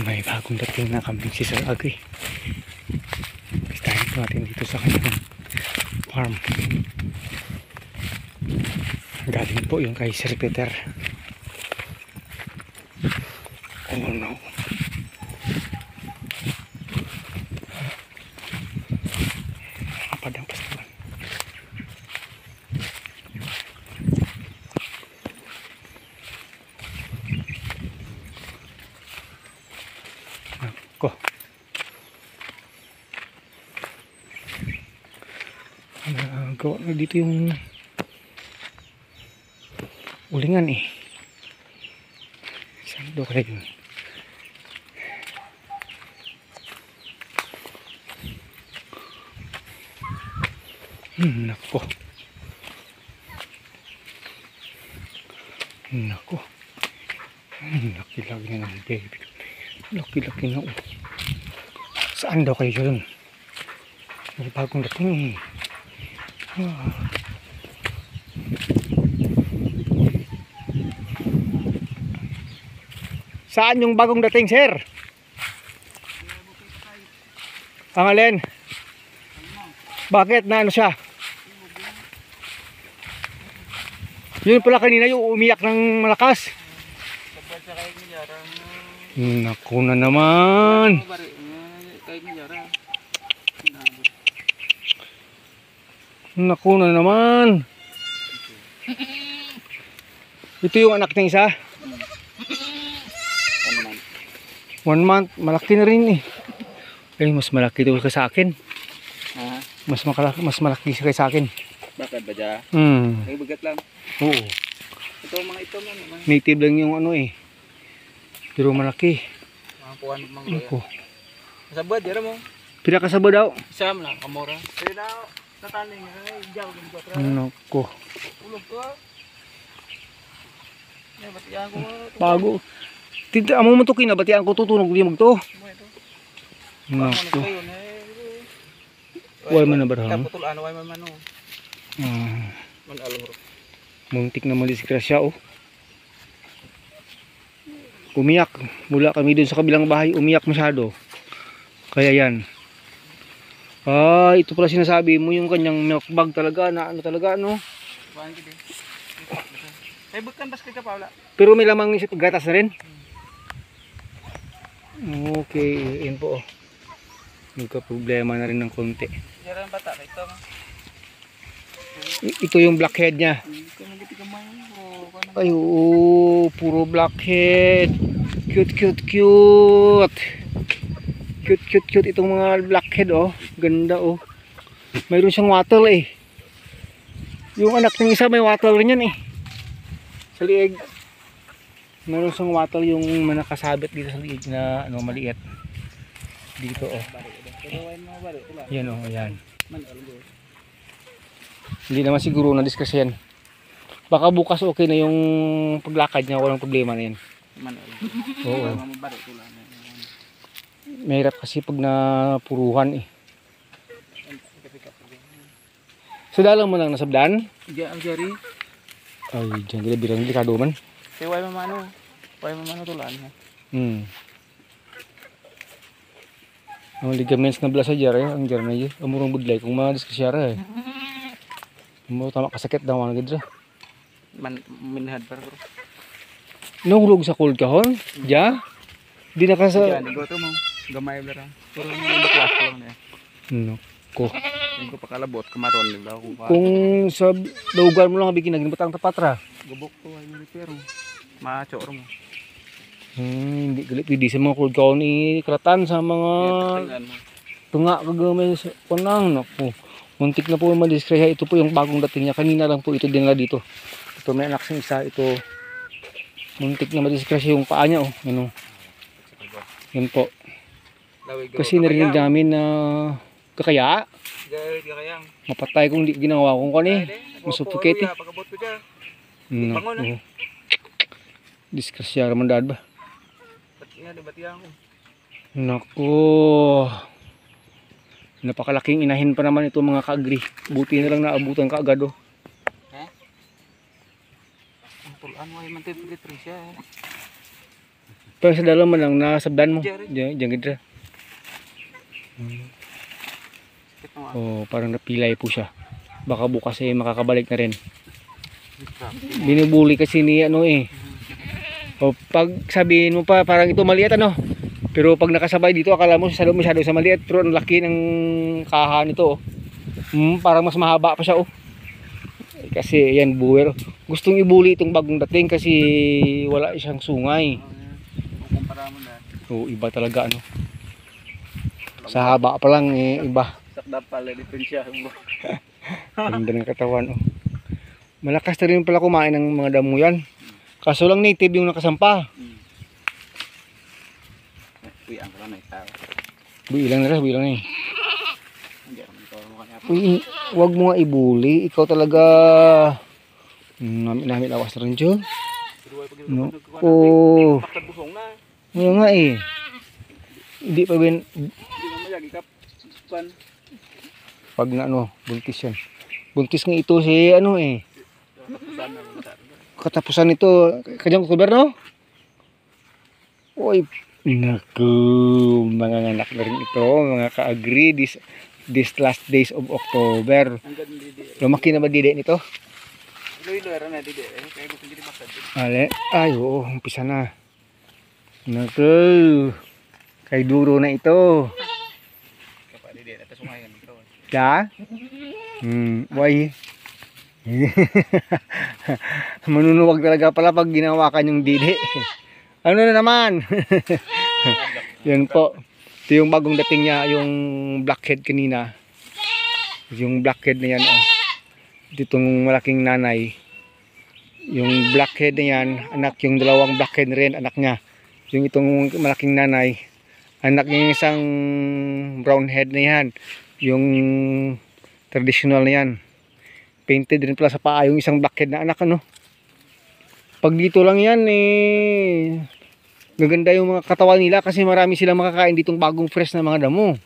May bagong dating na kambing si Sir Agri. Bistahin natin dito sa kanyang farm. Galing po yung kay Sir Peter. Oh no. Kapad ang pastuan. Ako. Gawa na dito yung ulingan eh. Saan daw kaya yun? Nako. Nako. Laki-laki na ng baby. Laki-laki na. Saan daw kayo yun? May bagong dating eh. Saan yung bagong dating, sir? Ang alin? Bakit? Na ano siya? Yun pala kanina yung umiyak ng malakas. Naku na naman. Naku na naman. Ito yung anak ng isa? 1 month. Malaki na rin eh. Ay, mas malaki ito sa akin. Mas malaki siya kay sa akin. Bakit ba dyan? Ay, bagat lang. Oo. Ito mga ito man. Native lang yung ano eh. Pero malaki. Mga puwan mga Ako. Kasabad, yara mo. Pila kasaba daw? Isam lang, kamura. Pwede daw, tataning. Ay, jaw, ganito. Nako. Ulog ko. Ay, batiyan ko. Bago. Tinta amo mo to kinabatian ko tutunog di magto. Nako. Way man na barang. Kaputulan, way man mano. Man along. Muntik na madisgrasya oh. Umiyak. Mula kami dun sa kabilang bahay, umiyak masyado. Kaya yan. Ito pala sinasabi mo yung kanyang milk bag talaga na ano talaga no. Ay bukan basket ka pa wala. Pero may lamang isip gatas na rin. Okay, yun po oh. Nagka-problema na rin ng konti. Yaran bata ito. Ito yung blackhead niya. Ay oo, puro blackhead. Cute. Cute itong mga blackhead oh. Ganda oh. Mayroon siyang wattle eh. Yung anak ng isa may wattle rin yan eh. Sa liig. Mayroon siyang wattle yung manakasabit dito sa liig na ano maliit. Dito oh. Yan oh, yan. Hindi naman siguro na-discuss yan. Baka bukas okay na yung paglakad niya, walang problema na yan. Oo. Mahirap kasi pag napuruhan eh. So dalang mo lang nasabdan? Diyan ang jari. Ay, dyan gila birang delikado man. Kaya way mamano tulan. Ang ligaments na bala sa jar eh, ang jar na yun. Amurong budlay kung ma-discusyara eh. Tama kasakit daw mga gidra. Minhad para bro. Nahulog sa cold kahon? Ja? Di na ka sa... Diyan, igoto mo. Gamay bara. Puro mo yung baklas ko lang eh. Nako. Hindi ko pakalabot, kamaron nila ako. Kung sa lugar mo lang bigyan naging batang tapatra. Gubok to ay repero. Macho mo. Hindi galit pwede sa mga cold kahon ikratan sa mga tunga kagamay sa panang. Nako. Muntik na po yung madiskraya. Ito po yung bagong dating niya. Kanina lang po ito din na dito. Ito may anak sa isa. Ito muntik na madiskraya yung paa niya. Oh. Ano. Yan po. Kasi narinig namin na kakaya. Mapatay kung di ginawa kong kani. Masuffocate. Nako. Diskraya raman dad ba? Nako. Napakalaking inahin pa naman ito mga ka-agri. Buti na lang naabutan kaagad oh. Ang pulaan mo ay mantin pagkitri siya. Pero sa dalam man lang nasabdan mo. Diyan gidra. Sakit mo. Oh, parang napilay po siya. Baka bukas eh makakabalik na rin. Binubuli kasi ni ano eh. O pag sabihin mo pa parang ito maliit ano. Pero pag nakasabay dito akala mo masyado sa maliit, pero ang laki ng kaha nito. Oh. Parang mas mahaba pa siya oh. Kasi yan buwer. Gustong ibuli itong bagong dating kasi wala siyang sungay. Kumpara mo na. Oo, iba talaga ano. Sa haba pa lang eh, iba. Sakdap pala diferensya. Ganda ng katawan oh. Malakas na rin pala kumain ng mga damo yan. Kaso lang native yung nakasampa. Uy, ang kala na itaw. Builang na rin, builang na eh. Uy, wag mo nga ibuli. Ikaw talaga namin lawas na rin dyan. No? Oo. Pagkabusong na. Wala nga eh. Hindi pa ben. Hindi mo mayagi ka. Pag na ano, buntis yan. Buntis nga ito si ano eh. Katapusan nito, kanyang October no? Uy, naku, mga anak na rin ito, mga ka-agree this last days of October. Lumaki na ba dide nito? Ilo-ilo na dide. Kaya gusto hindi masad. Ale, ay oo, umpisa na. Naku, kay duro na ito. Kapag dide, ito sumayan ito. Ya? Why? Manunuwag talaga pala pag ginawakan yung didi. Ano na naman? Yan po. Ito yung bagong dating niya, yung blackhead kanina. Yung blackhead na yan, oh. Itong malaking nanay. Yung blackhead na yan, anak yung dalawang blackhead na rin, anak niya. Yung itong malaking nanay, anak niya yung isang brown head na yan. Yung traditional na yan. Painted din pala sa paa yung isang blackhead na anak ano. Pag dito lang yan eh gaganda yung mga katawan nila kasi marami silang makakain ditong bagong fresh na mga damo.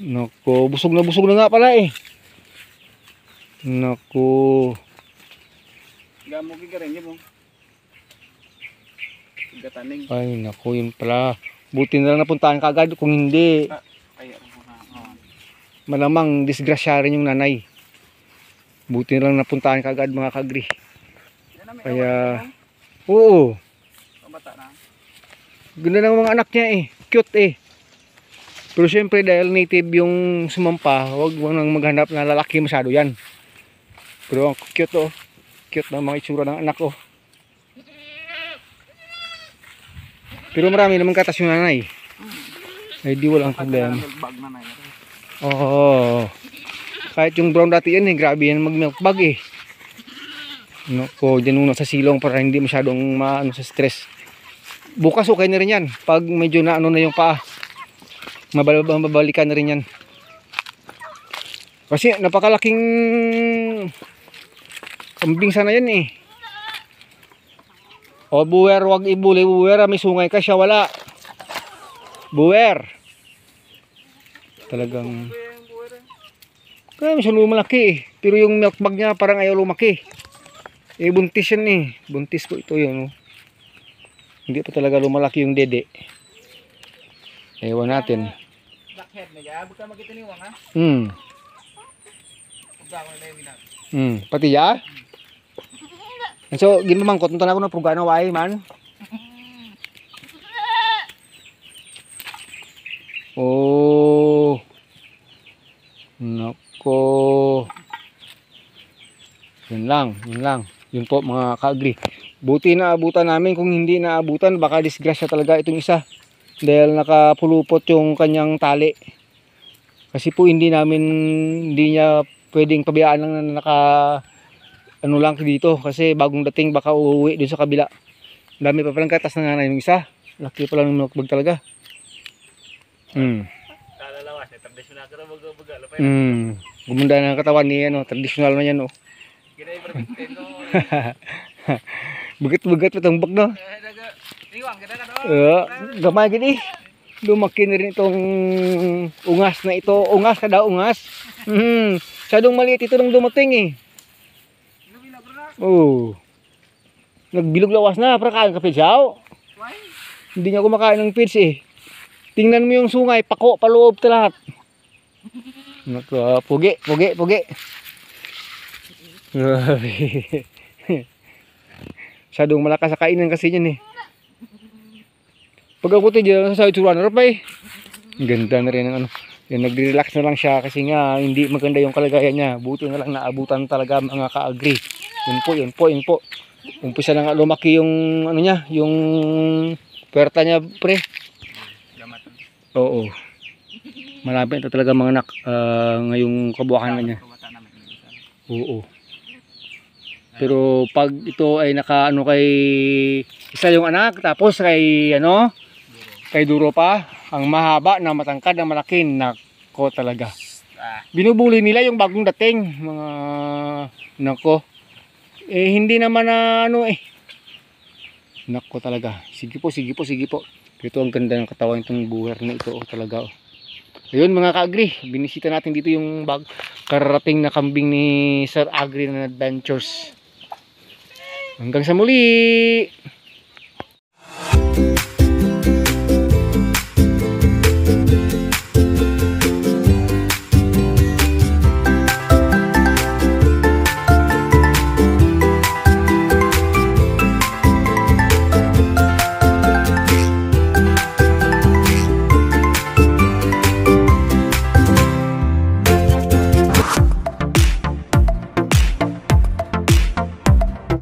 Nako, busog na nga pala eh. Nako. Gamo ki rin mo. Gataning. Ay nako, yun pala. Buti na lang napuntahan ka agad kung hindi. Ay, malamang disgrasya rin yung nanay. Buti na lang napuntahan ka agad mga kagri. Kaya, oo. Bata na. Ganda ng mga anak niya eh. Cute eh. Pero syempre dahil native yung sumampa, huwag mo nang maghanap na lalaki masyado yan. Pero ang cute oh. Cute na mga itsura ng anak oh. Pero marami naman katas yung nanay. Ay di walang problema. Oo. Kahit yung brown dati yan eh, grabe yan mag-milk bag eh. Nako, dyan muna sa silong para hindi masyadong maano sa stress. Bukas okay na rin yan. Pag medyo na ano na yung paa, mabalikan na rin yan. Kasi napakalaking kambing sana yan eh. O buwer, wag ibuli. Buwer, may sungay ka siya, wala. Buwer. Talagang kaya masyadong malaki eh. Pero yung milk bag niya parang ayaw lumaki. Eh buntis yan eh. Buntis ko ito yun. Oh. Hindi pa talaga lumalaki yung dede. Ewan natin. Blackhead na ya, buka magitiniwang ha. Pati ya? So, ginamangkot nito na ako ng prugana waay man. Oh. Nako. Yun lang. Yun po mga ka-agree. Buti na abutan namin, kung hindi na abutan baka disgrasya talaga itong isa. Dahil nakapulupot yung kanyang tali. Kasi po hindi niya pwedeng pabayaan lang na ano lang dito. Kasi bagong dating baka uuwi dun sa kabila. Dami pa palang katas na nanay ng isa. Laki pa lang ng milkbag talaga. Kalalawas, traditional ka na baga-baga. Gumanda na ang katawan ni ano, traditional na yan oh. Bugat-bugat patang bak no. Gamay gini. Lumaki na rin itong ungas na ito. Ungas ka daw, ungas. Sadong maliit ito nung dumating eh. Oh. Nagbilog lawas na para kain ka pisaw. Hindi niya kumakain ng feeds eh. Tingnan mo yung sungay, pako, paloob ta lahat. Naku, pugi. Grabe. Masyadong malakas sa kainan kasi yan eh. Pag ako tayo sa itsura na rapay. Ganda na rin ang ano. Yan, nagre-relax na lang siya kasi nga hindi maganda yung kalagayan niya. Buti na lang naabutan talaga mga ka-agri. Yun po. Umpisa na nga lumaki yung ano niya, yung puwerta niya, pre. Oo. Malapit na talaga mga anak ngayong kabuhakan na niya. Oo. Pero pag ito ay naka kay isa yung anak tapos kay kay duro pa, ang mahaba na matangkad na malaki, nako talaga. Binubuli nila yung bagong dating, mga nako. Hindi naman na nako talaga. Sige po. Ito ang ganda ng katawan itong buwer na ito talaga. Ayun mga ka-agri, binisita natin dito yung kararating na kambing ni Sir Agri Adventures. Hanggang sa muli!